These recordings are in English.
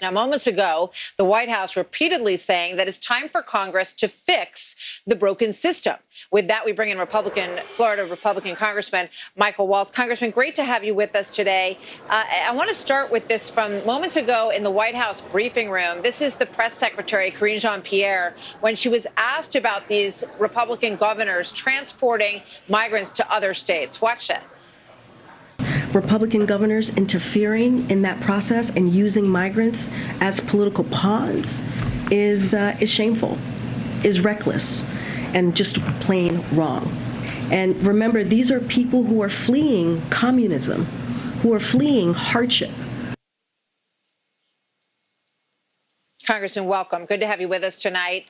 Now, moments ago, the White House repeatedly saying that it's time for Congress to fix the broken system. With that, we bring in Florida Republican Congressman Michael Waltz. Congressman, great to have you with us today. I want to start with this from moments ago in the White House briefing room. This is the press secretary, Karine Jean-Pierre, when she was asked about these Republican governors transporting migrants to other states. Watch this. Republican governors interfering in that process and using migrants as political pawns is shameful, is reckless, and just plain wrong. And remember, these are people who are fleeing communism, who are fleeing hardship. Congressman, welcome. Good to have you with us tonight.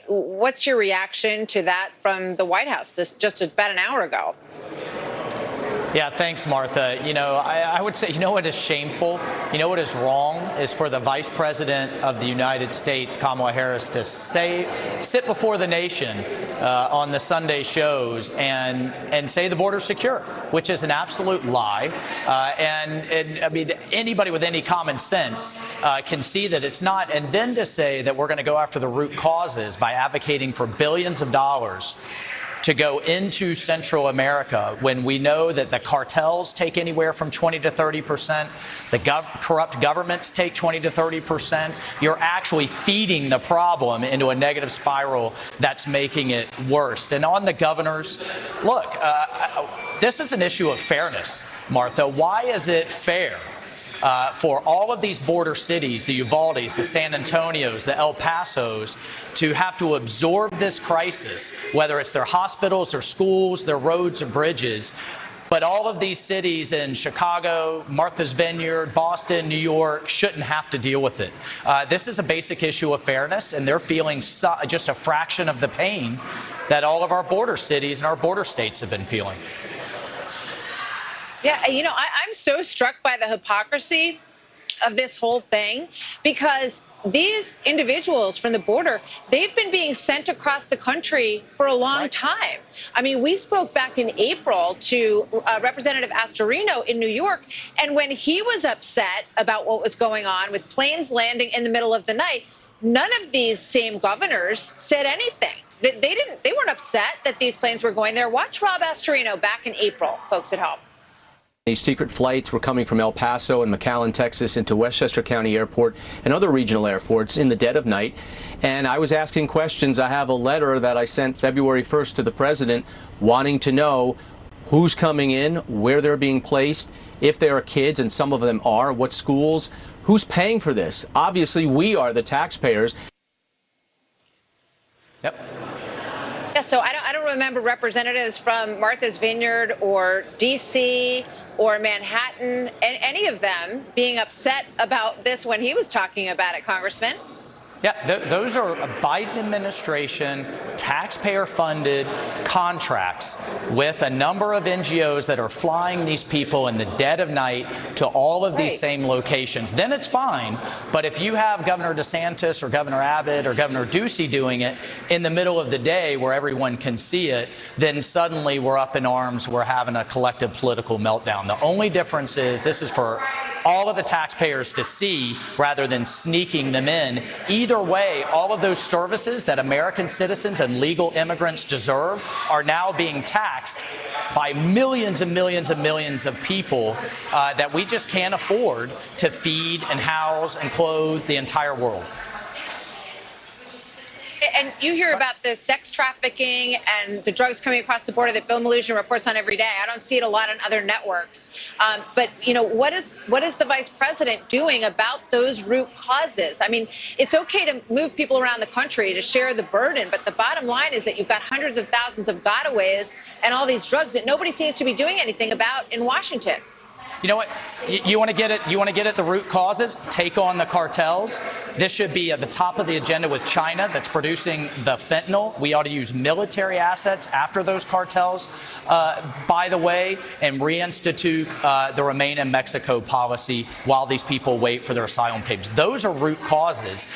What's your reaction to that from the White House just about an hour ago? Yeah, thanks, Martha. You know, I would say, you know what is shameful? You know what is wrong is for the Vice President of the United States, Kamala Harris, to sit before the nation on the Sunday shows and say the border's secure, which is an absolute lie. And I mean, anybody with any common sense can see that it's not. And then to say that we're going to go after the root causes by advocating for billions of dollars to go into Central America when we know that the cartels take anywhere from 20 to 30%, the corrupt governments take 20 to 30%, you're actually feeding the problem into a negative spiral that's making it worse. And on the governors, look, this is an issue of fairness, Martha. Why is it fair for all of these border cities, the Uvaldes, the San Antonios, the El Pasos, to have to absorb this crisis, whether it's their hospitals, their schools, their roads or bridges, but all of these cities in Chicago, Martha's Vineyard, Boston, New York shouldn't have to deal with it. This is a basic issue of fairness, and they're feeling just a fraction of the pain that all of our border cities and our border states have been feeling. Yeah, you know, I'm so struck by the hypocrisy of this whole thing, because these individuals from the border, they've been being sent across the country for a long time. I mean, we spoke back in April to Representative Astorino in New York, and when he was upset about what was going on with planes landing in the middle of the night, none of these same governors said anything. They weren't upset that these planes were going there. Watch Rob Astorino back in April, folks at home. These secret flights were coming from El Paso and McAllen, Texas, into Westchester County Airport and other regional airports in the dead of night. And I was asking questions. I have a letter that I sent February 1st to the president wanting to know who's coming in, where they're being placed, if there are kids, and some of them are, what schools, who's paying for this. Obviously, we are the taxpayers. Yep. Yeah, so I don't remember representatives from Martha's Vineyard or D.C. or Manhattan, any of them being upset about this when he was talking about it, Congressman. Yeah, those are a Biden administration taxpayer-funded contracts with a number of NGOs that are flying these people in the dead of night to all of these same locations. Then it's fine. But if you have Governor DeSantis or Governor Abbott or Governor Ducey doing it in the middle of the day where everyone can see it, then suddenly we're up in arms. We're having a collective political meltdown. The only difference is this is for all of the taxpayers to see rather than sneaking them in. Either way, all of those services that American citizens and legal immigrants deserve are now being taxed by millions and millions and millions of people that we just can't afford to feed and house and clothe the entire world. And you hear about the sex trafficking and the drugs coming across the border that Bill Melugin reports on every day. I don't see it a lot on other networks. But, you know, what is the vice president doing about those root causes? I mean, it's okay to move people around the country to share the burden, but the bottom line is that you've got hundreds of thousands of gotaways and all these drugs that nobody seems to be doing anything about in Washington. You know what? You want to get it? You want to get at the root causes? Take on the cartels. This should be at the top of the agenda with China, that's producing the fentanyl. We ought to use military assets after those cartels, by the way, and reinstitute the Remain in Mexico policy while these people wait for their asylum papers. Those are root causes.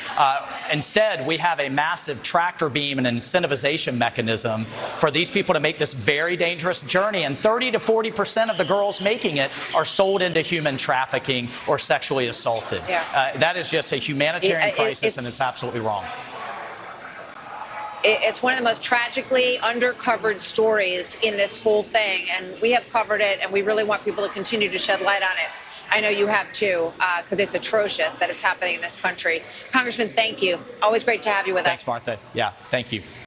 Instead, we have a massive tractor beam and incentivization mechanism for these people to make this very dangerous journey. And 30 to 40% of the girls making it are sold into human trafficking or sexually assaulted. Yeah. That is just a humanitarian crisis, and it's absolutely wrong. It's one of the most tragically undercovered stories in this whole thing, and we have covered it, and we really want people to continue to shed light on it. I know you have too, because it's atrocious that it's happening in this country. Congressman, thank you. Always great to have you with us. Thanks, Martha. Yeah, thank you.